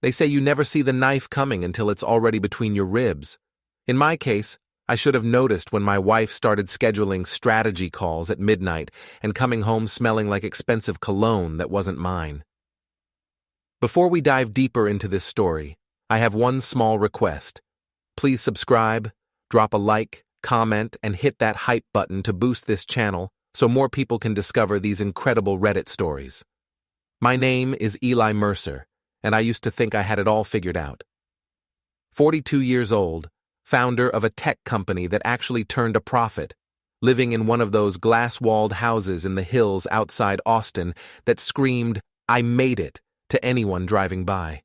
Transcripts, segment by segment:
They say you never see the knife coming until it's already between your ribs. In my case, I should have noticed when my wife started scheduling strategy calls at midnight and coming home smelling like expensive cologne that wasn't mine. Before we dive deeper into this story, I have one small request. Please subscribe, drop a like, comment, and hit that hype button to boost this channel so more people can discover these incredible Reddit stories. My name is Eli Mercer, and I used to think I had it all figured out. 42 years old, founder of a tech company that actually turned a profit, living in one of those glass-walled houses in the hills outside Austin that screamed, "I made it," to anyone driving by.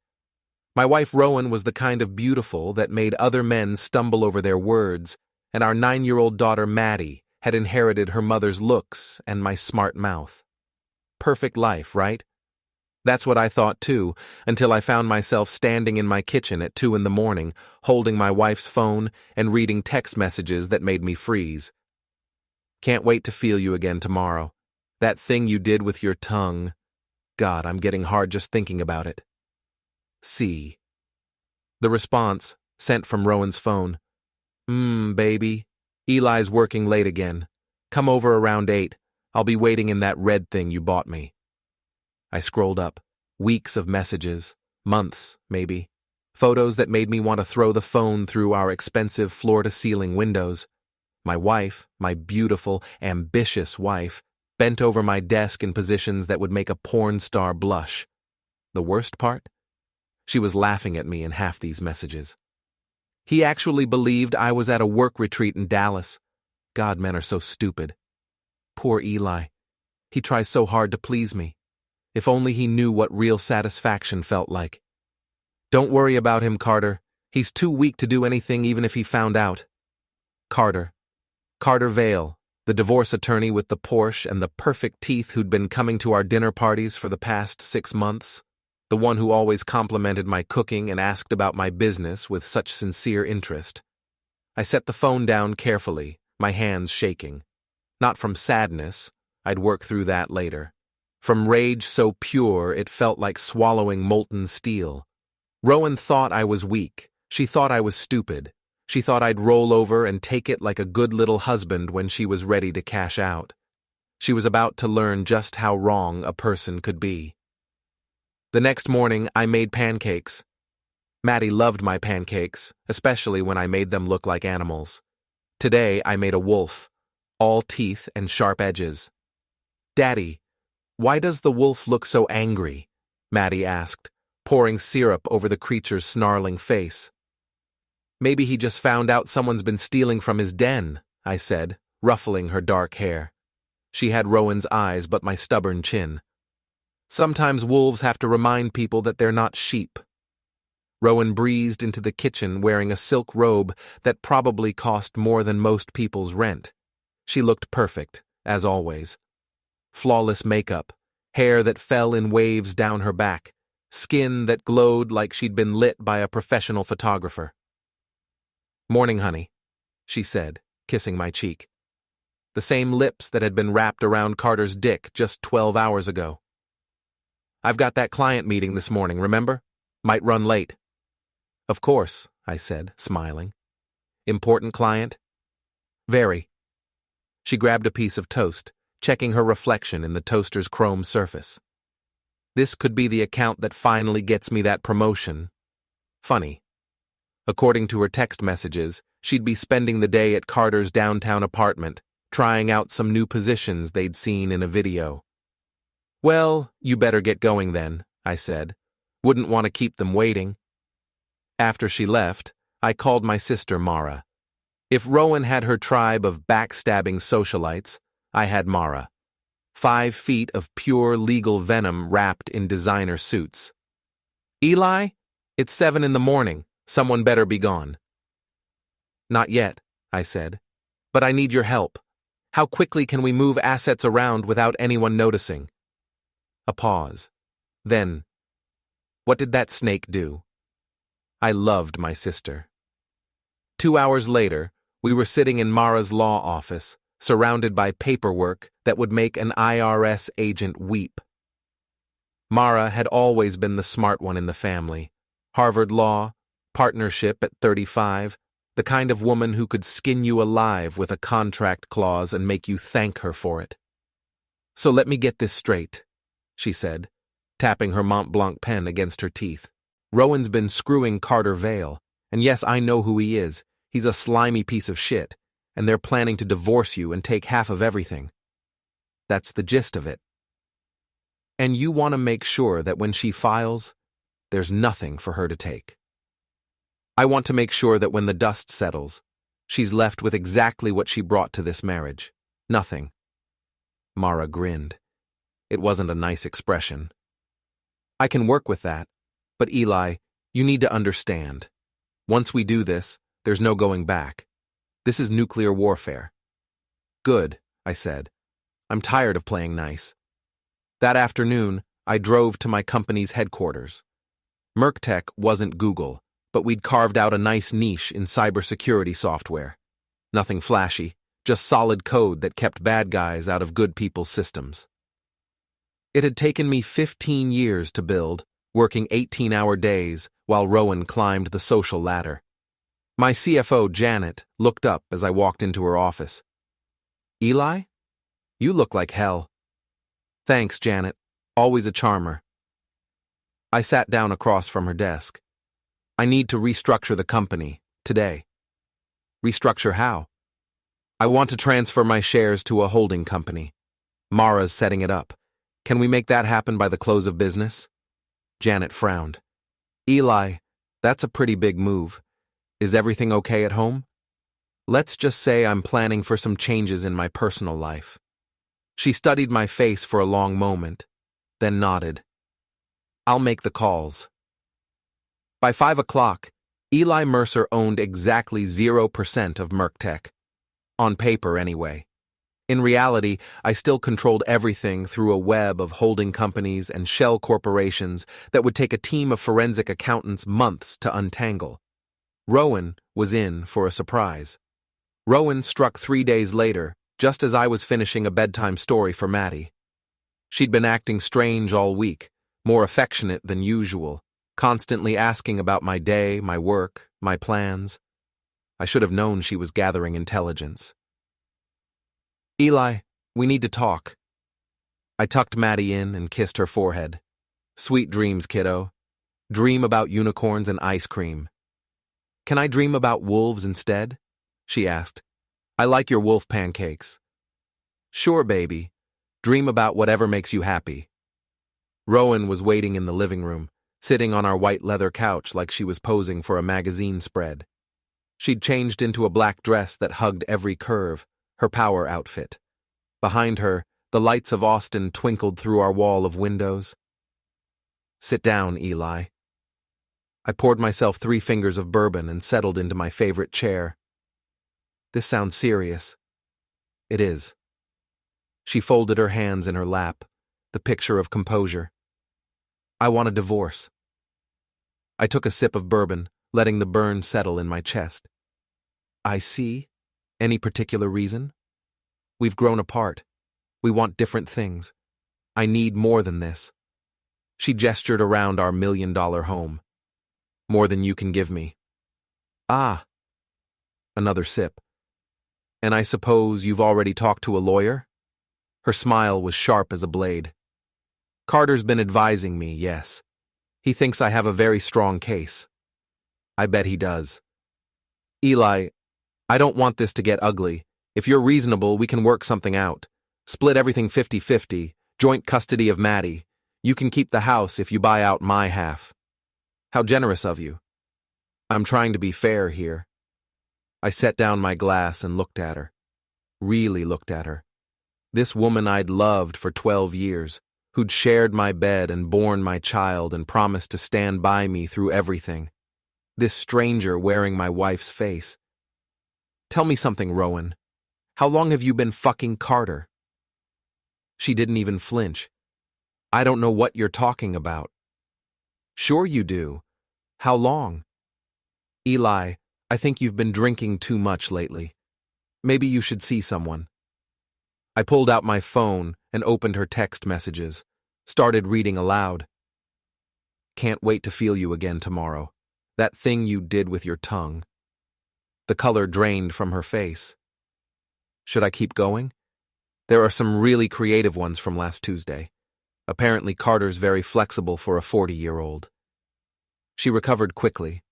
My wife Rowan was the kind of beautiful that made other men stumble over their words, and our 9-year-old daughter Mattie had inherited her mother's looks and my smart mouth. Perfect life, right? That's what I thought too, until I found myself standing in my kitchen at 2 in the morning, holding my wife's phone and reading text messages that made me freeze. Can't wait to feel you again tomorrow. That thing you did with your tongue. God, I'm getting hard just thinking about it. C. The response, sent from Rowan's phone. Baby. Eli's working late again. Come over around 8. I'll be waiting in that red thing you bought me. I scrolled up. Weeks of messages. Months, maybe. Photos that made me want to throw the phone through our expensive floor-to-ceiling windows. My wife, my beautiful, ambitious wife, bent over my desk in positions that would make a porn star blush. The worst part? She was laughing at me in half these messages. He actually believed I was at a work retreat in Dallas. God, men are so stupid. Poor Eli. He tries so hard to please me. If only he knew what real satisfaction felt like. Don't worry about him, Carter. He's too weak to do anything even if he found out. Carter Vale, the divorce attorney with the Porsche and the perfect teeth who'd been coming to our dinner parties for the past 6 months. The one who always complimented my cooking and asked about my business with such sincere interest. I set the phone down carefully, my hands shaking. Not from sadness, I'd work through that later. From rage so pure it felt like swallowing molten steel. Rowan thought I was weak. She thought I was stupid. She thought I'd roll over and take it like a good little husband when she was ready to cash out. She was about to learn just how wrong a person could be. The next morning, I made pancakes. Mattie loved my pancakes, especially when I made them look like animals. Today, I made a wolf, all teeth and sharp edges. "Daddy, why does the wolf look so angry?" Mattie asked, pouring syrup over the creature's snarling face. "Maybe he just found out someone's been stealing from his den," I said, ruffling her dark hair. She had Rowan's eyes but my stubborn chin. Sometimes wolves have to remind people that they're not sheep. Rowan breezed into the kitchen wearing a silk robe that probably cost more than most people's rent. She looked perfect, as always. Flawless makeup, hair that fell in waves down her back, skin that glowed like she'd been lit by a professional photographer. "Morning, honey," she said, kissing my cheek. The same lips that had been wrapped around Carter's dick just 12 hours ago. "I've got that client meeting this morning, remember? Might run late." "Of course," I said, smiling. "Important client?" "Very." She grabbed a piece of toast, checking her reflection in the toaster's chrome surface. This could be the account that finally gets me that promotion. Funny. According to her text messages, she'd be spending the day at Carter's downtown apartment, trying out some new positions they'd seen in a video. "Well, you better get going then," I said. "Wouldn't want to keep them waiting." After she left, I called my sister Mara. If Rowan had her tribe of backstabbing socialites, I had Mara. 5 feet of pure legal venom wrapped in designer suits. "Eli, it's 7 in the morning. Someone better be gone." "Not yet," I said. "But I need your help. How quickly can we move assets around without anyone noticing?" A pause. Then, what did that snake do? I loved my sister. 2 hours later, we were sitting in Mara's law office, surrounded by paperwork that would make an IRS agent weep. Mara had always been the smart one in the family, Harvard Law, partnership at 35, the kind of woman who could skin you alive with a contract clause and make you thank her for it. So let me get this straight, she said, tapping her Mont Blanc pen against her teeth. Rowan's been screwing Carter Vale, and yes, I know who he is. He's a slimy piece of shit, and they're planning to divorce you and take half of everything. That's the gist of it. And you want to make sure that when she files, there's nothing for her to take. I want to make sure that when the dust settles, she's left with exactly what she brought to this marriage. Nothing. Mara grinned. It wasn't a nice expression. I can work with that, but Eli, you need to understand. Once we do this, there's no going back. This is nuclear warfare. Good, I said. I'm tired of playing nice. That afternoon, I drove to my company's headquarters. Merctech wasn't Google, but we'd carved out a nice niche in cybersecurity software. Nothing flashy, just solid code that kept bad guys out of good people's systems. It had taken me 15 years to build, working 18-hour days while Rowan climbed the social ladder. My CFO, Janet, looked up as I walked into her office. Eli? You look like hell. Thanks, Janet. Always a charmer. I sat down across from her desk. I need to restructure the company, today. Restructure how? I want to transfer my shares to a holding company. Mara's setting it up. Can we make that happen by the close of business? Janet frowned. Eli, that's a pretty big move. Is everything okay at home? Let's just say I'm planning for some changes in my personal life. She studied my face for a long moment, then nodded. I'll make the calls. By 5 o'clock, Eli Mercer owned exactly 0% of Merctech. On paper, anyway. In reality, I still controlled everything through a web of holding companies and shell corporations that would take a team of forensic accountants months to untangle. Rowan was in for a surprise. Rowan struck 3 days later, just as I was finishing a bedtime story for Mattie. She'd been acting strange all week, more affectionate than usual, constantly asking about my day, my work, my plans. I should have known she was gathering intelligence. Eli, we need to talk. I tucked Mattie in and kissed her forehead. Sweet dreams, kiddo. Dream about unicorns and ice cream. Can I dream about wolves instead? She asked. I like your wolf pancakes. Sure, baby. Dream about whatever makes you happy. Rowan was waiting in the living room, sitting on our white leather couch like she was posing for a magazine spread. She'd changed into a black dress that hugged every curve, her power outfit. Behind her, the lights of Austin twinkled through our wall of windows. Sit down, Eli. I poured myself 3 fingers of bourbon and settled into my favorite chair. This sounds serious. It is. She folded her hands in her lap, the picture of composure. I want a divorce. I took a sip of bourbon, letting the burn settle in my chest. I see. Any particular reason? We've grown apart. We want different things. I need more than this. She gestured around our $1 million home. More than you can give me. Ah. Another sip. And I suppose you've already talked to a lawyer? Her smile was sharp as a blade. Carter's been advising me, yes. He thinks I have a very strong case. I bet he does. Eli, I don't want this to get ugly. If you're reasonable, we can work something out. Split everything 50-50, joint custody of Mattie. You can keep the house if you buy out my half. How generous of you. I'm trying to be fair here. I set down my glass and looked at her. Really looked at her. This woman I'd loved for 12 years, who'd shared my bed and borne my child and promised to stand by me through everything. This stranger wearing my wife's face. Tell me something, Rowan. How long have you been fucking Carter? She didn't even flinch. I don't know what you're talking about. Sure you do. How long? Eli, I think you've been drinking too much lately. Maybe you should see someone. I pulled out my phone and opened her text messages, started reading aloud. Can't wait to feel you again tomorrow. That thing you did with your tongue. The color drained from her face. Should I keep going? There are some really creative ones from last Tuesday. Apparently Carter's very flexible for a 40-year-old. She recovered quickly.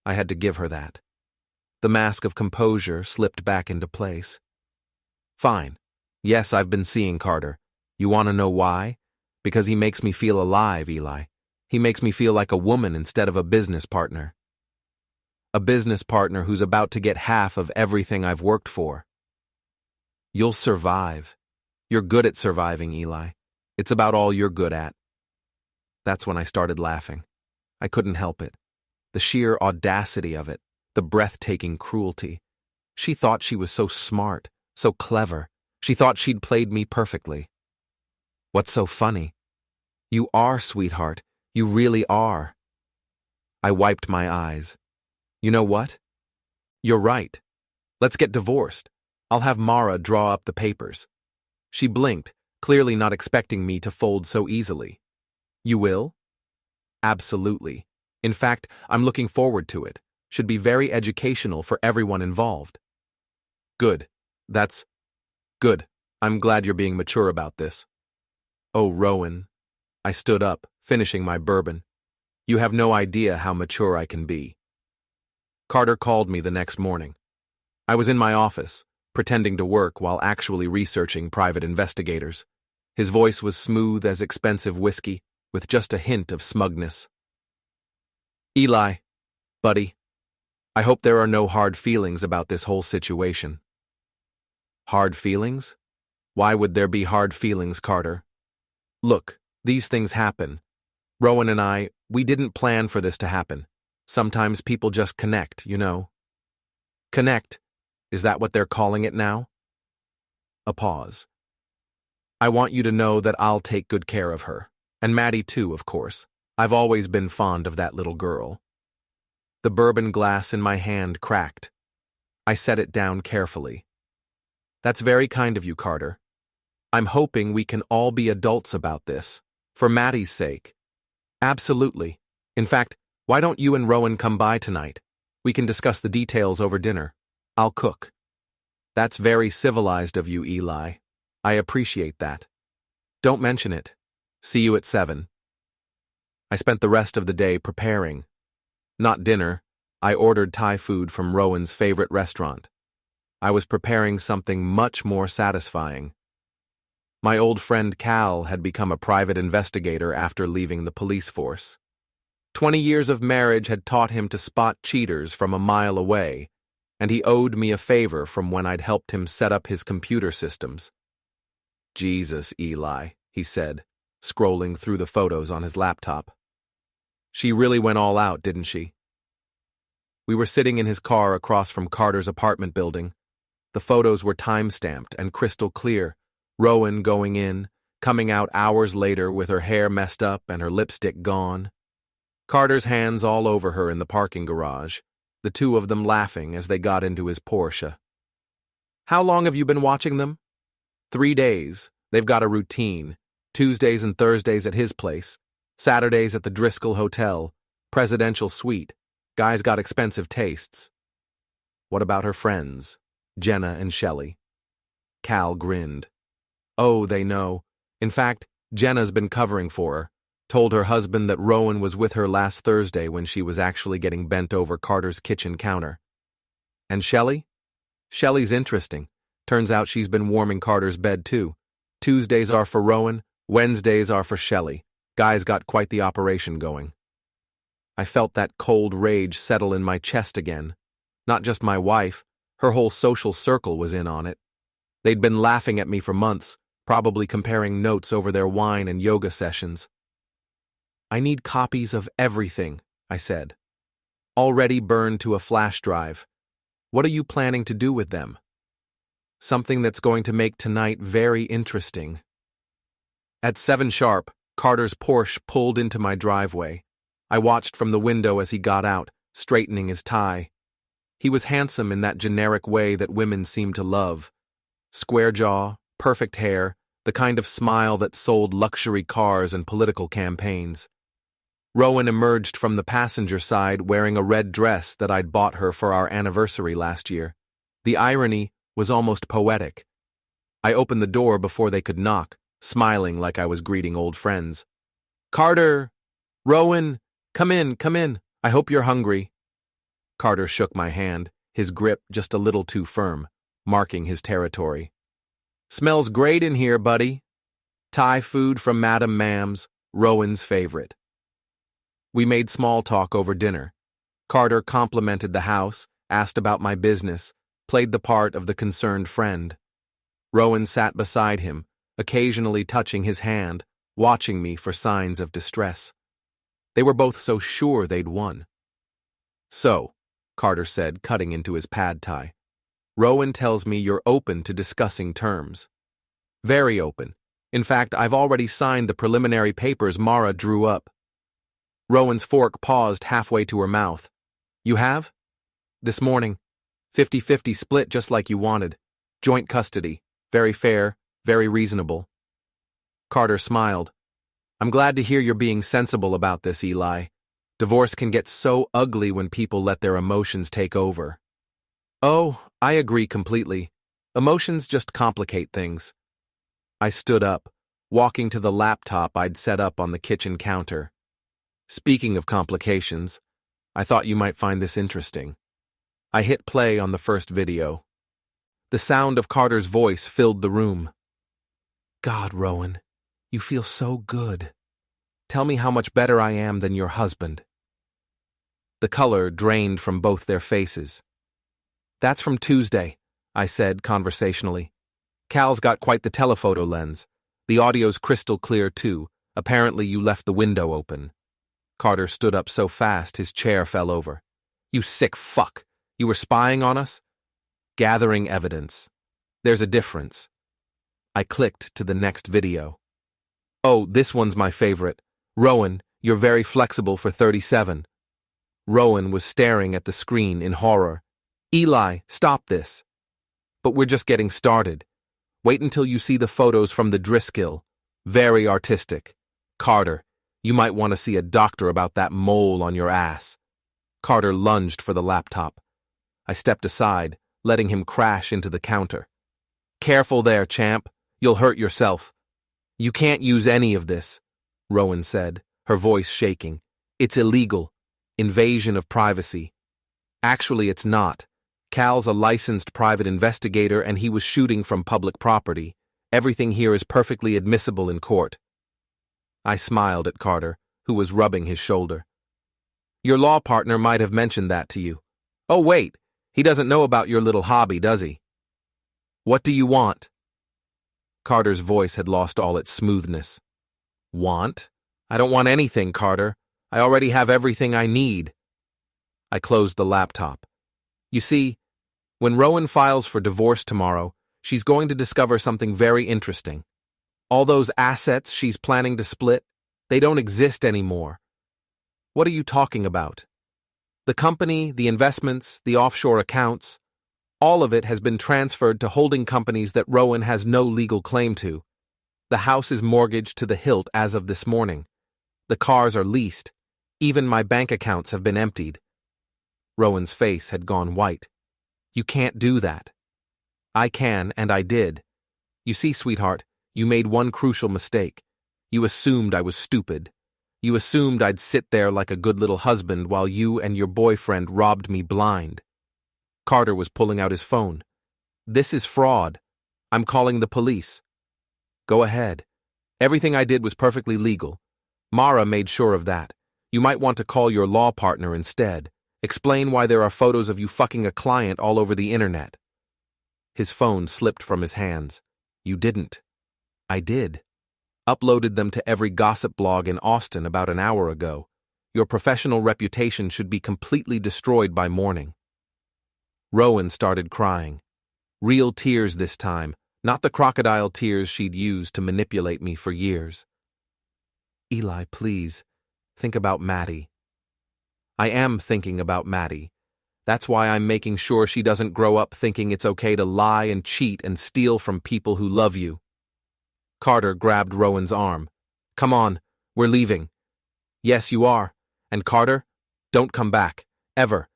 I had to give her that. The mask of composure slipped back into place. Fine. Yes, I've been seeing Carter. You want to know why? Because he makes me feel alive, Eli. He makes me feel like a woman instead of a business partner. A business partner who's about to get half of everything I've worked for. You'll survive. You're good at surviving, Eli. It's about all you're good at. That's when I started laughing. I couldn't help it. The sheer audacity of it, the breathtaking cruelty. She thought she was so smart, so clever. She thought she'd played me perfectly. What's so funny? You are, sweetheart. You really are. I wiped my eyes. You know what? You're right. Let's get divorced. I'll have Mara draw up the papers. She blinked, clearly not expecting me to fold so easily. You will? Absolutely. In fact, I'm looking forward to it. Should be very educational for everyone involved. Good. That's good. I'm glad you're being mature about this. Oh, Rowan. I stood up, finishing my bourbon. You have no idea how mature I can be. Carter called me the next morning. I was in my office, pretending to work while actually researching private investigators. His voice was smooth as expensive whiskey, with just a hint of smugness. Eli, buddy, I hope there are no hard feelings about this whole situation. Hard feelings? Why would there be hard feelings, Carter? Look, these things happen. Rowan and I, we didn't plan for this to happen. Sometimes people just connect, you know. Connect? Is that what they're calling it now? A pause. I want you to know that I'll take good care of her. And Mattie too, of course. I've always been fond of that little girl. The bourbon glass in my hand cracked. I set it down carefully. That's very kind of you, Carter. I'm hoping we can all be adults about this, for Mattie's sake. Absolutely. In fact, why don't you and Rowan come by tonight? We can discuss the details over dinner. I'll cook. That's very civilized of you, Eli. I appreciate that. Don't mention it. See you at 7. I spent the rest of the day preparing. Not dinner. I ordered Thai food from Rowan's favorite restaurant. I was preparing something much more satisfying. My old friend Cal had become a private investigator after leaving the police force. 20 years of marriage had taught him to spot cheaters from a mile away, and he owed me a favor from when I'd helped him set up his computer systems. Jesus, Eli, he said, scrolling through the photos on his laptop. She really went all out, didn't she? We were sitting in his car across from Carter's apartment building. The photos were time-stamped and crystal clear. Rowan going in, coming out hours later with her hair messed up and her lipstick gone. Carter's hands all over her in the parking garage, the two of them laughing as they got into his Porsche. How long have you been watching them? 3 days. They've got a routine. Tuesdays and Thursdays at his place. Saturdays at the Driscoll Hotel. Presidential suite. Guy's got expensive tastes. What about her friends? Jenna and Shelley. Cal grinned. Oh, they know. In fact, Jenna's been covering for her. Told her husband that Rowan was with her last Thursday when she was actually getting bent over Carter's kitchen counter. And Shelley? Shelley's interesting. Turns out she's been warming Carter's bed too. Tuesdays are for Rowan, Wednesdays are for Shelley. Guy's got quite the operation going. I felt that cold rage settle in my chest again. Not just my wife, her whole social circle was in on it. They'd been laughing at me for months, probably comparing notes over their wine and yoga sessions. I need copies of everything, I said. Already burned to a flash drive. What are you planning to do with them? Something that's going to make tonight very interesting. At 7 sharp, Carter's Porsche pulled into my driveway. I watched from the window as he got out, straightening his tie. He was handsome in that generic way that women seem to love. Square jaw, perfect hair, the kind of smile that sold luxury cars and political campaigns. Rowan emerged from the passenger side wearing a red dress that I'd bought her for our anniversary last year. The irony was almost poetic. I opened the door before they could knock, smiling like I was greeting old friends. "Carter! Rowan! Come in, come in. I hope you're hungry." Carter shook my hand, his grip just a little too firm, marking his territory. "Smells great in here, buddy." Thai food from Madam Mam's, Rowan's favorite. We made small talk over dinner. Carter complimented the house, asked about my business, played the part of the concerned friend. Rowan sat beside him, occasionally touching his hand, watching me for signs of distress. They were both so sure they'd won. "So," Carter said, cutting into his pad thai, "Rowan tells me you're open to discussing terms." "Very open. In fact, I've already signed the preliminary papers Mara drew up." Rowan's fork paused halfway to her mouth. "You have?" "This morning. 50-50 split just like you wanted. Joint custody. Very fair, very reasonable." Carter smiled. "I'm glad to hear you're being sensible about this, Eli. Divorce can get so ugly when people let their emotions take over." "Oh, I agree completely. Emotions just complicate things." I stood up, walking to the laptop I'd set up on the kitchen counter. "Speaking of complications, I thought you might find this interesting." I hit play on the first video. The sound of Carter's voice filled the room. "God, Rowan, you feel so good. Tell me how much better I am than your husband." The color drained from both their faces. "That's from Tuesday," I said conversationally. "Cal's got quite the telephoto lens. The audio's crystal clear, too. Apparently you left the window open." Carter stood up so fast his chair fell over. "You sick fuck! You were spying on us?" "Gathering evidence. There's a difference." I clicked to the next video. "Oh, this one's my favorite. Rowan, you're very flexible for 37. Rowan was staring at the screen in horror. "Eli, stop this." "But we're just getting started. Wait until you see the photos from the Driscoll. Very artistic. Carter, you might want to see a doctor about that mole on your ass." Carter lunged for the laptop. I stepped aside, letting him crash into the counter. "Careful there, champ. You'll hurt yourself." "You can't use any of this," Rowan said, her voice shaking. "It's illegal. Invasion of privacy." "Actually, it's not. Cal's a licensed private investigator and he was shooting from public property. Everything here is perfectly admissible in court." I smiled at Carter, who was rubbing his shoulder. "Your law partner might have mentioned that to you." "Oh, wait. He doesn't know about your little hobby, does he?" "What do you want?" Carter's voice had lost all its smoothness. "Want? I don't want anything, Carter. I already have everything I need." I closed the laptop. "You see, when Rowan files for divorce tomorrow, she's going to discover something very interesting. All those assets she's planning to split, they don't exist anymore." "What are you talking about?" "The company, the investments, the offshore accounts, all of it has been transferred to holding companies that Rowan has no legal claim to. The house is mortgaged to the hilt as of this morning. The cars are leased. Even my bank accounts have been emptied." Rowan's face had gone white. "You can't do that." "I can, and I did. You see, sweetheart, you made one crucial mistake. You assumed I was stupid. You assumed I'd sit there like a good little husband while you and your boyfriend robbed me blind." Carter was pulling out his phone. "This is fraud. I'm calling the police." "Go ahead. Everything I did was perfectly legal. Mara made sure of that. You might want to call your law partner instead. Explain why there are photos of you fucking a client all over the internet." His phone slipped from his hands. "You didn't." "I did. Uploaded them to every gossip blog in Austin about an hour ago. Your professional reputation should be completely destroyed by morning." Rowan started crying. Real tears this time, not the crocodile tears she'd used to manipulate me for years. "Eli, please, think about Mattie." "I am thinking about Mattie. That's why I'm making sure she doesn't grow up thinking it's okay to lie and cheat and steal from people who love you." Carter grabbed Rowan's arm. "Come on, we're leaving." Yes, you are. And Carter, don't come back. Ever.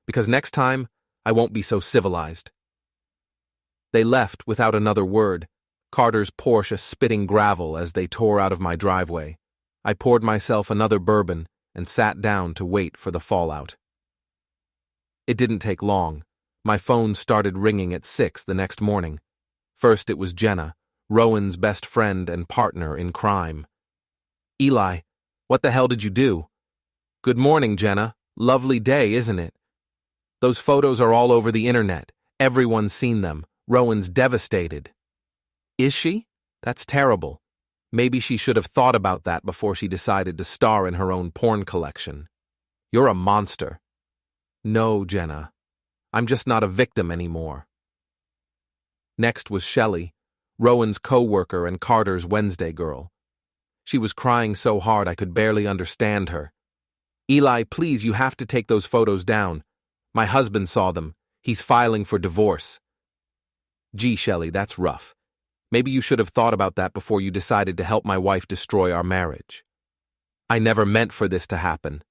Because next time, I won't be so civilized. They left without another word, Carter's Porsche spitting gravel as they tore out of my driveway. I poured myself another bourbon and sat down to wait for the fallout. It didn't take long. My phone started ringing at 6 the next morning. First it was Jenna, Rowan's best friend and partner in crime. Eli, what the hell did you do? Good morning, Jenna. Lovely day, isn't it? Those photos are all over the internet. Everyone's seen them. Rowan's devastated. Is she? That's terrible. Maybe she should have thought about that before she decided to star in her own porn collection. You're a monster. No, Jenna. I'm just not a victim anymore. Next was Shelley, Rowan's co-worker and Carter's Wednesday girl. She was crying so hard I could barely understand her. Eli, please, you have to take those photos down. My husband saw them. He's filing for divorce. Gee, Shelley, that's rough. Maybe you should have thought about that before you decided to help my wife destroy our marriage. I never meant for this to happen.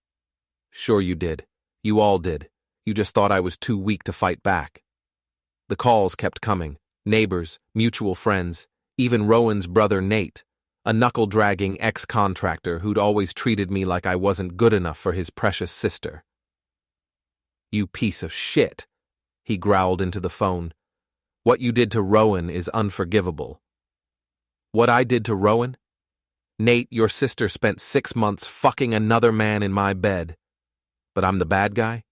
Sure you did. You all did. You just thought I was too weak to fight back. The calls kept coming. Neighbors, mutual friends, even Rowan's brother Nate, a knuckle-dragging ex-contractor who'd always treated me like I wasn't good enough for his precious sister. You piece of shit, he growled into the phone. What you did to Rowan is unforgivable. What I did to Rowan? Nate, your sister spent 6 months fucking another man in my bed. But I'm the bad guy?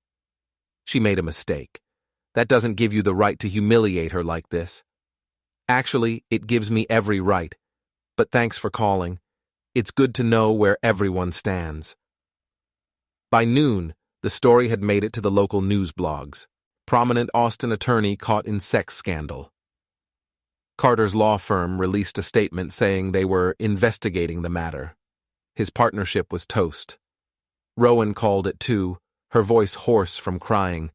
She made a mistake. That doesn't give you the right to humiliate her like this. Actually, it gives me every right. But thanks for calling. It's good to know where everyone stands. By noon, the story had made it to the local news blogs. Prominent Austin attorney caught in sex scandal. Carter's law firm released a statement saying they were investigating the matter. His partnership was toast. Rowan called it too, her voice hoarse from crying.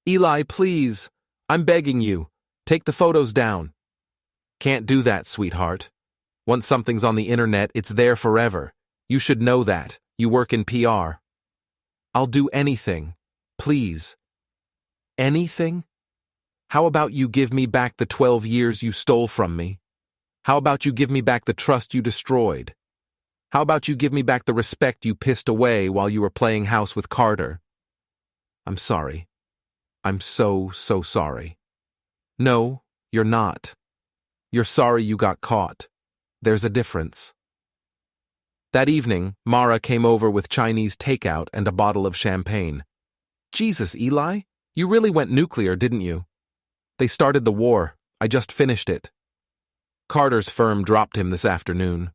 Eli, please, I'm begging you, take the photos down. Can't do that, sweetheart. Once something's on the internet, it's there forever. You should know that. You work in PR. I'll do anything. Please. Anything? How about you give me back the 12 years you stole from me? How about you give me back the trust you destroyed? How about you give me back the respect you pissed away while you were playing house with Carter? I'm sorry. I'm so sorry. No, you're not. You're sorry you got caught. There's a difference. That evening, Mara came over with Chinese takeout and a bottle of champagne. Jesus, Eli, you really went nuclear, didn't you? They started the war. I just finished it. Carter's firm dropped him this afternoon.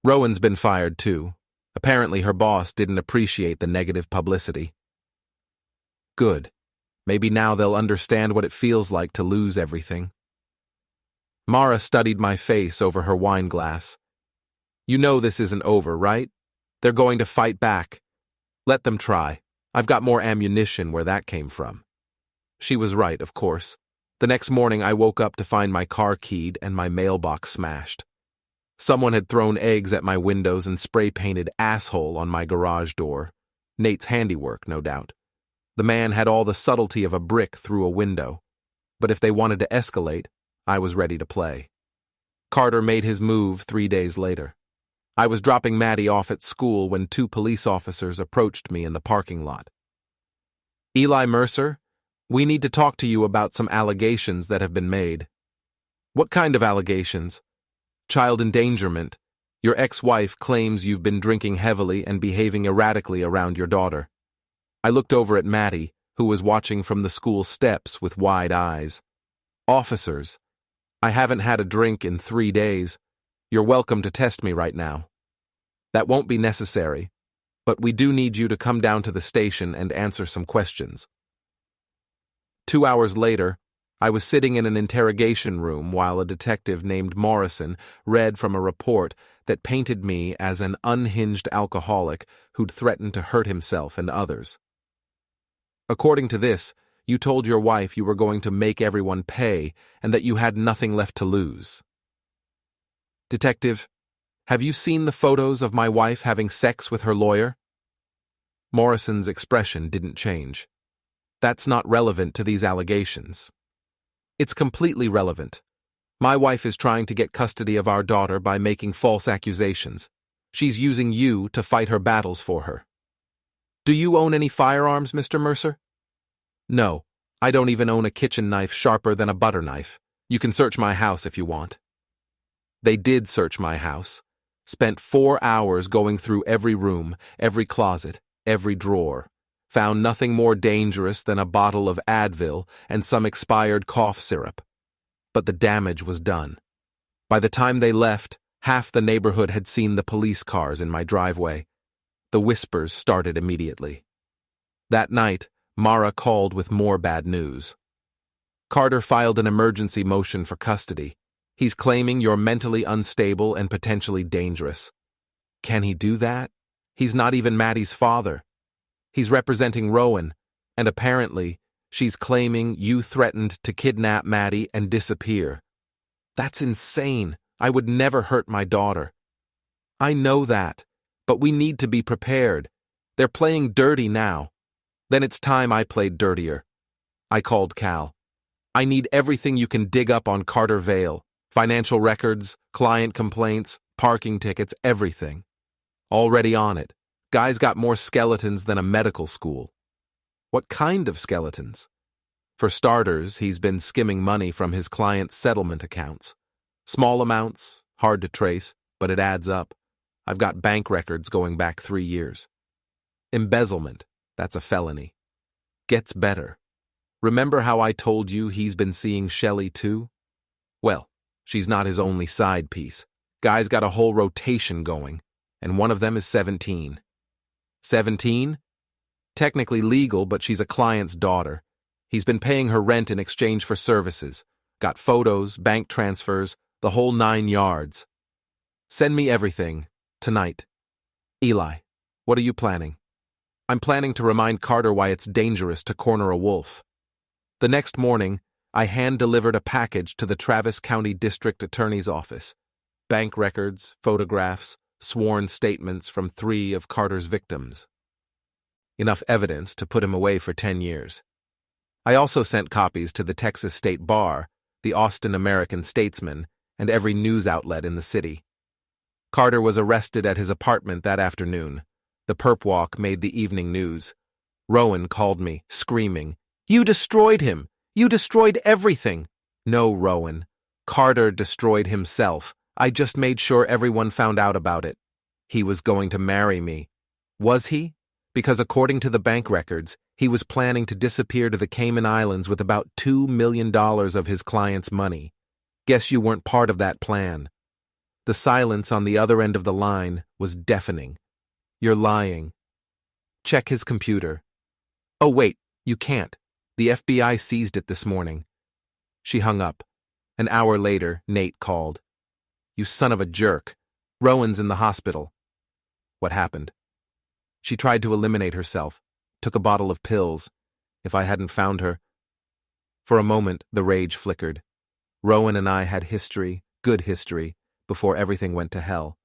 Rowan's been fired too. Apparently her boss didn't appreciate the negative publicity. Good. Maybe now they'll understand what it feels like to lose everything. Mara studied my face over her wine glass. You know this isn't over, right? They're going to fight back. Let them try. I've got more ammunition where that came from. She was right, of course. The next morning I woke up to find my car keyed and my mailbox smashed. Someone had thrown eggs at my windows and spray-painted asshole on my garage door. Nate's handiwork, no doubt. The man had all the subtlety of a brick through a window. But if they wanted to escalate, I was ready to play. Carter made his move 3 days later. I was dropping Mattie off at school when 2 police officers approached me in the parking lot. Eli Mercer, we need to talk to you about some allegations that have been made. What kind of allegations? Child endangerment. Your ex-wife claims you've been drinking heavily and behaving erratically around your daughter. I looked over at Mattie, who was watching from the school steps with wide eyes. Officers, I haven't had a drink in 3 days. You're welcome to test me right now. That won't be necessary, but we do need you to come down to the station and answer some questions. 2 hours later, I was sitting in an interrogation room while a detective named Morrison read from a report that painted me as an unhinged alcoholic who'd threatened to hurt himself and others. According to this, you told your wife you were going to make everyone pay and that you had nothing left to lose. Detective, Have you seen the photos of my wife having sex with her lawyer? Morrison's expression didn't change. That's not relevant to these allegations. It's completely relevant. My wife is trying to get custody of our daughter by making false accusations. She's using you to fight her battles for her. Do you own any firearms, Mr. Mercer? No, I don't even own a kitchen knife sharper than a butter knife. You can search my house if you want. They did search my house. Spent 4 hours going through every room, every closet, every drawer. Found nothing more dangerous than a bottle of Advil and some expired cough syrup. But the damage was done. By the time they left, half the neighborhood had seen the police cars in my driveway. The whispers started immediately. That night, Mara called with more bad news. Carter filed an emergency motion for custody. He's claiming you're mentally unstable and potentially dangerous. Can he do that? He's not even Mattie's father. He's representing Rowan, and apparently, she's claiming you threatened to kidnap Mattie and disappear. That's insane. I would never hurt my daughter. I know that, but we need to be prepared. They're playing dirty now. Then it's time I played dirtier. I called Cal. I need everything you can dig up on Carter Vale. Financial records, client complaints, parking tickets, everything. Already on it. Guy's got more skeletons than a medical school. What kind of skeletons? For starters, he's been skimming money from his clients' settlement accounts. Small amounts, hard to trace, but it adds up. I've got bank records going back 3 years. Embezzlement, that's a felony. Gets better. Remember how I told you he's been seeing Shelley too? Well, she's not his only side piece. Guy's got a whole rotation going, and one of them is 17. 17? Technically legal, but she's a client's daughter. He's been paying her rent in exchange for services. Got photos, bank transfers, the whole 9 yards. Send me everything, tonight. Eli, what are you planning? I'm planning to remind Carter why it's dangerous to corner a wolf. The next morning, I hand-delivered a package to the Travis County District Attorney's Office. Bank records, photographs, sworn statements from 3 of Carter's victims. Enough evidence to put him away for 10 years. I also sent copies to the Texas State Bar, the Austin American-Statesman, and every news outlet in the city. Carter was arrested at his apartment that afternoon. The perp walk made the evening news. Rowan called me, screaming, "You destroyed him! You destroyed everything!" No, Rowan. Carter destroyed himself. I just made sure everyone found out about it. He was going to marry me. Was he? Because according to the bank records, he was planning to disappear to the Cayman Islands with about $2 million of his client's money. Guess you weren't part of that plan. The silence on the other end of the line was deafening. You're lying. Check his computer. Oh, wait, you can't. The FBI seized it this morning. She hung up. An hour later, Nate called. You son of a jerk. Rowan's in the hospital. What happened? She tried to eliminate herself, took a bottle of pills. If I hadn't found her. For a moment, the rage flickered. Rowan and I had history, good history, before everything went to hell.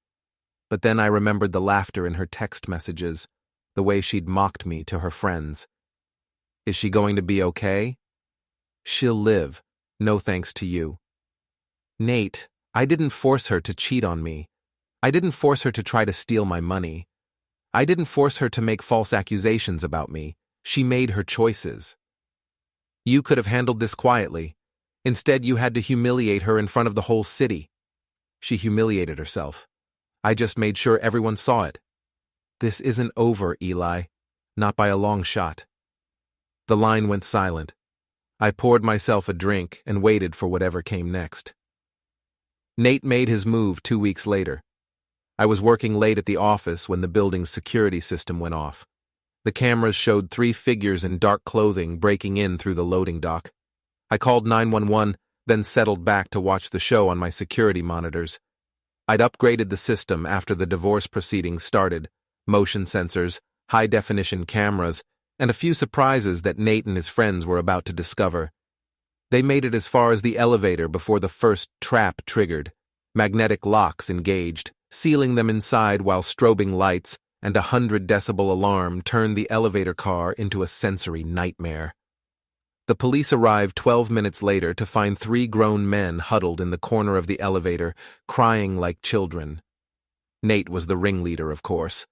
But then I remembered the laughter in her text messages, the way she'd mocked me to her friends. Is she going to be okay? She'll live, no thanks to you. Nate, I didn't force her to cheat on me. I didn't force her to try to steal my money. I didn't force her to make false accusations about me. She made her choices. You could have handled this quietly. Instead, you had to humiliate her in front of the whole city. She humiliated herself. I just made sure everyone saw it. This isn't over, Eli. Not by a long shot. The line went silent. I poured myself a drink and waited for whatever came next. Nate made his move 2 weeks later. I was working late at the office when the building's security system went off. The cameras showed 3 figures in dark clothing breaking in through the loading dock. I called 911, then settled back to watch the show on my security monitors. I'd upgraded the system after the divorce proceedings started, motion sensors, high-definition cameras, and a few surprises that Nate and his friends were about to discover. They made it as far as the elevator before the first trap triggered. Magnetic locks engaged, sealing them inside while strobing lights and a 100-decibel alarm turned the elevator car into a sensory nightmare. The police arrived 12 minutes later to find 3 grown men huddled in the corner of the elevator, crying like children. Nate was the ringleader, of course.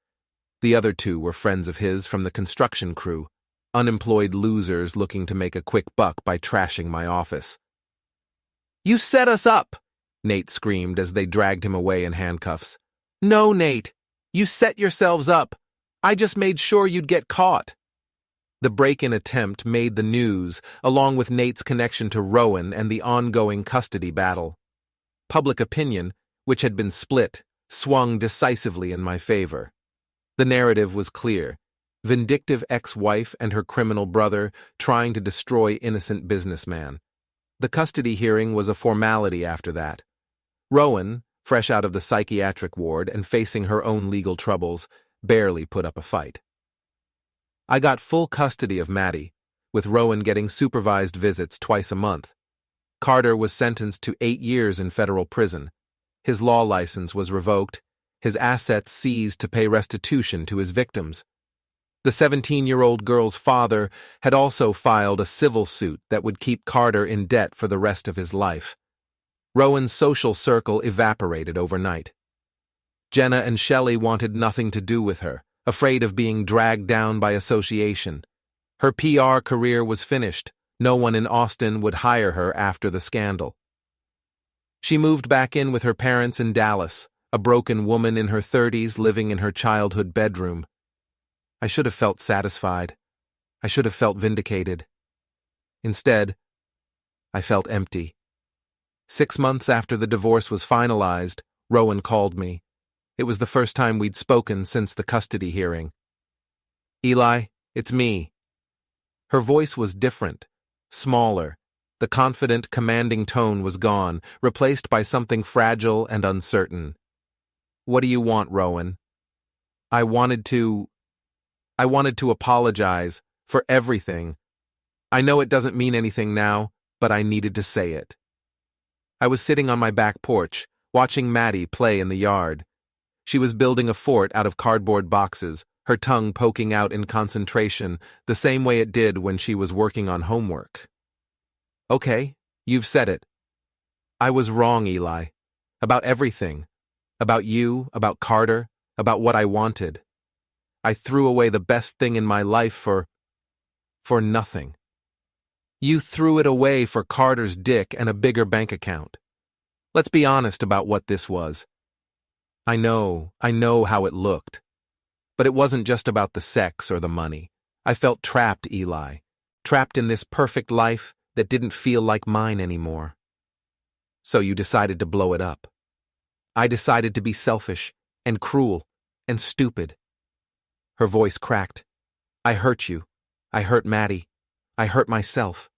The other 2 were friends of his from the construction crew, unemployed losers looking to make a quick buck by trashing my office. "You set us up!" Nate screamed as they dragged him away in handcuffs. "No, Nate! You set yourselves up! I just made sure you'd get caught!" The break-in attempt made the news, along with Nate's connection to Rowan and the ongoing custody battle. Public opinion, which had been split, swung decisively in my favor. The narrative was clear: vindictive ex-wife and her criminal brother trying to destroy innocent businessman. The custody hearing was a formality after that. Rowan, fresh out of the psychiatric ward and facing her own legal troubles, barely put up a fight. I got full custody of Mattie, with Rowan getting supervised visits twice a month. Carter was sentenced to 8 years in federal prison. His law license was revoked, his assets seized to pay restitution to his victims. The 17-year-old girl's father had also filed a civil suit that would keep Carter in debt for the rest of his life. Rowan's social circle evaporated overnight. Jenna and Shelley wanted nothing to do with her, afraid of being dragged down by association. Her PR career was finished. No one in Austin would hire her after the scandal. She moved back in with her parents in Dallas, a broken woman in her 30s living in her childhood bedroom. I should have felt satisfied. I should have felt vindicated. Instead, I felt empty. 6 months after the divorce was finalized, Rowan called me. It was the first time we'd spoken since the custody hearing. "Eli, it's me." Her voice was different, smaller. The confident, commanding tone was gone, replaced by something fragile and uncertain. "What do you want, Rowan?" I wanted to apologize for everything. I know it doesn't mean anything now, but I needed to say it. I was sitting on my back porch, watching Mattie play in the yard. She was building a fort out of cardboard boxes, her tongue poking out in concentration, the same way it did when she was working on homework. "Okay, you've said it. I was wrong, Eli. About everything. About you, about Carter, about what I wanted. I threw away the best thing in my life for nothing. You threw it away for Carter's dick and a bigger bank account. Let's be honest about what this was. I know how it looked. But it wasn't just about the sex or the money. I felt trapped, Eli. Trapped in this perfect life that didn't feel like mine anymore. So you decided to blow it up. I decided to be selfish and cruel and stupid." Her voice cracked. "I hurt you. I hurt Mattie. I hurt myself.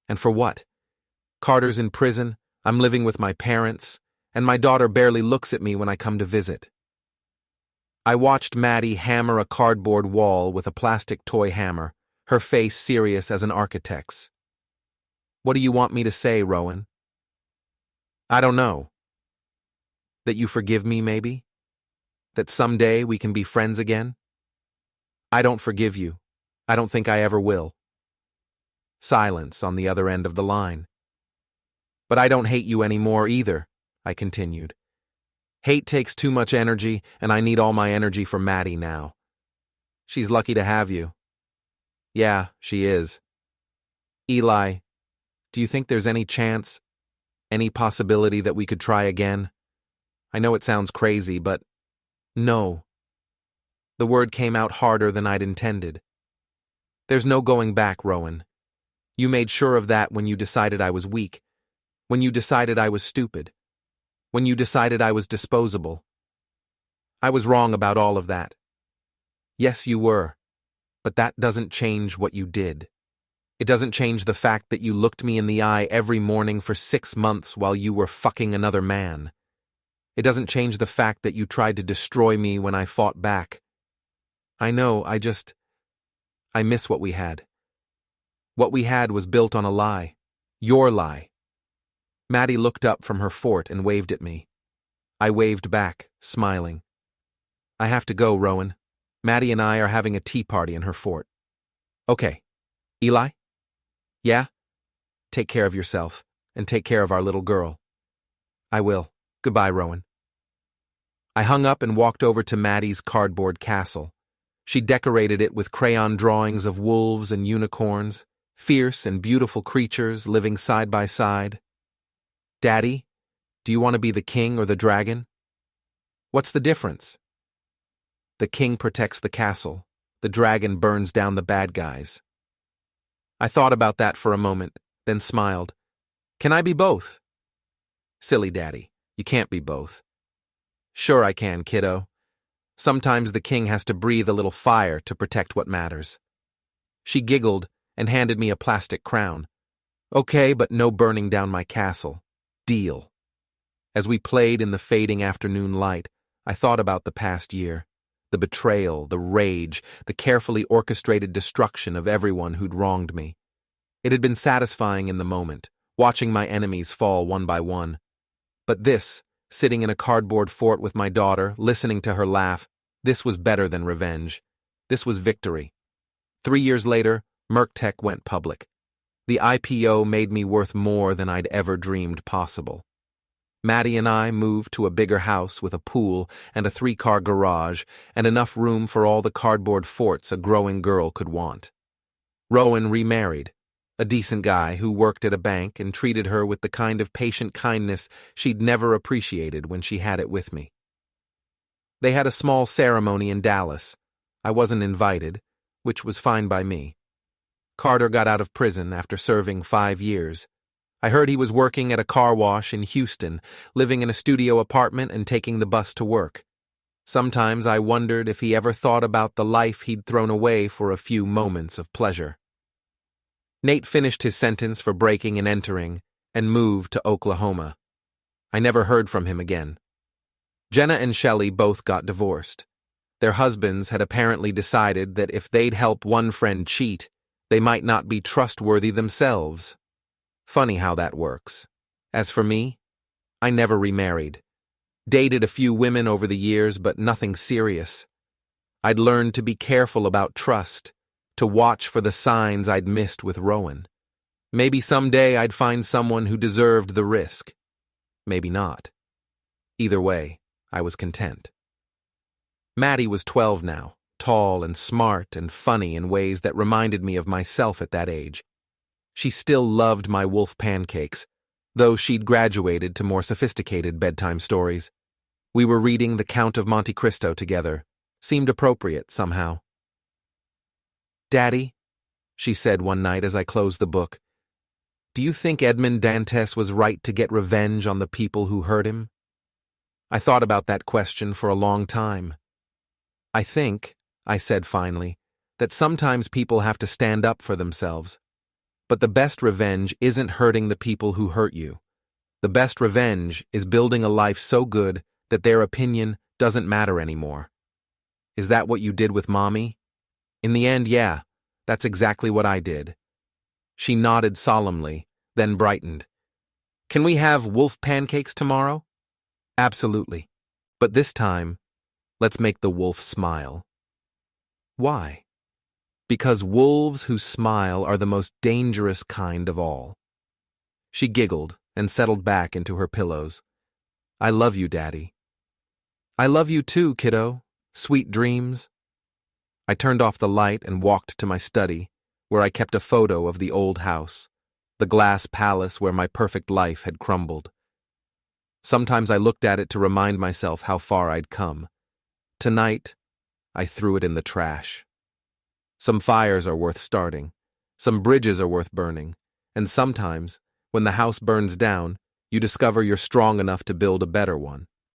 And for what? Carter's in prison, I'm living with my parents, and my daughter barely looks at me when I come to visit." I watched Mattie hammer a cardboard wall with a plastic toy hammer, her face serious as an architect's. "What do you want me to say, Rowan?" "I don't know. That you forgive me, maybe? That someday we can be friends again?" "I don't forgive you. I don't think I ever will." Silence on the other end of the line. "But I don't hate you anymore either," I continued. "Hate takes too much energy, and I need all my energy for Mattie now. She's lucky to have you." "Yeah, she is." "Eli, do you think there's any chance, any possibility that we could try again? I know it sounds crazy, but no." The word came out harder than I'd intended. "There's no going back, Rowan. You made sure of that when you decided I was weak, when you decided I was stupid, when you decided I was disposable. I was wrong about all of that. Yes, you were, but that doesn't change what you did. It doesn't change the fact that you looked me in the eye every morning for 6 months while you were fucking another man. It doesn't change the fact that you tried to destroy me when I fought back. I know, I miss what we had. What we had was built on a lie. Your lie." Mattie looked up from her fort and waved at me. I waved back, smiling. I have to go, Rowan. Mattie and I are having a tea party in her fort. Okay. Eli? Yeah? Take care of yourself, and take care of our little girl. I will. Goodbye, Rowan. I hung up and walked over to Mattie's cardboard castle. She decorated it with crayon drawings of wolves and unicorns, fierce and beautiful creatures living side by side. Daddy, do you want to be the king or the dragon? What's the difference? The king protects the castle. The dragon burns down the bad guys. I thought about that for a moment, then smiled. Can I be both? Silly Daddy, you can't be both. Sure I can, kiddo. Sometimes the king has to breathe a little fire to protect what matters. She giggled and handed me a plastic crown. Okay, but no burning down my castle. Deal. As we played in the fading afternoon light, I thought about the past year. The betrayal, the rage, the carefully orchestrated destruction of everyone who'd wronged me. It had been satisfying in the moment, watching my enemies fall one by one. But this, sitting in a cardboard fort with my daughter, listening to her laugh, this was better than revenge. This was victory. 3 years later, Merctech went public. The IPO made me worth more than I'd ever dreamed possible. Mattie and I moved to a bigger house with a pool and a 3-car garage and enough room for all the cardboard forts a growing girl could want. Rowan remarried, a decent guy who worked at a bank and treated her with the kind of patient kindness she'd never appreciated when she had it with me. They had a small ceremony in Dallas. I wasn't invited, which was fine by me. Carter got out of prison after serving 5 years. I heard he was working at a car wash in Houston, living in a studio apartment and taking the bus to work. Sometimes I wondered if he ever thought about the life he'd thrown away for a few moments of pleasure. Nate finished his sentence for breaking and entering and moved to Oklahoma. I never heard from him again. Jenna and Shelley both got divorced. Their husbands had apparently decided that if they'd help one friend cheat, they might not be trustworthy themselves. Funny how that works. As for me, I never remarried. Dated a few women over the years, but nothing serious. I'd learned to be careful about trust, to watch for the signs I'd missed with Rowan. Maybe someday I'd find someone who deserved the risk. Maybe not. Either way, I was content. Mattie was 12 now, tall and smart and funny in ways that reminded me of myself at that age. She still loved my wolf pancakes, though she'd graduated to more sophisticated bedtime stories. We were reading The Count of Monte Cristo together. Seemed appropriate somehow. Daddy, she said one night as I closed the book, do you think Edmond Dantes was right to get revenge on the people who hurt him? I thought about that question for a long time. I think, I said finally, that sometimes people have to stand up for themselves. But the best revenge isn't hurting the people who hurt you. The best revenge is building a life so good that their opinion doesn't matter anymore. Is that what you did with Mommy? In the end, yeah, that's exactly what I did. She nodded solemnly, then brightened. Can we have wolf pancakes tomorrow? Absolutely. But this time, let's make the wolf smile. Why? Because wolves who smile are the most dangerous kind of all. She giggled and settled back into her pillows. I love you, Daddy. I love you too, kiddo. Sweet dreams. I turned off the light and walked to my study, where I kept a photo of the old house, the glass palace where my perfect life had crumbled. Sometimes I looked at it to remind myself how far I'd come. Tonight, I threw it in the trash. Some fires are worth starting, some bridges are worth burning, and sometimes, when the house burns down, you discover you're strong enough to build a better one.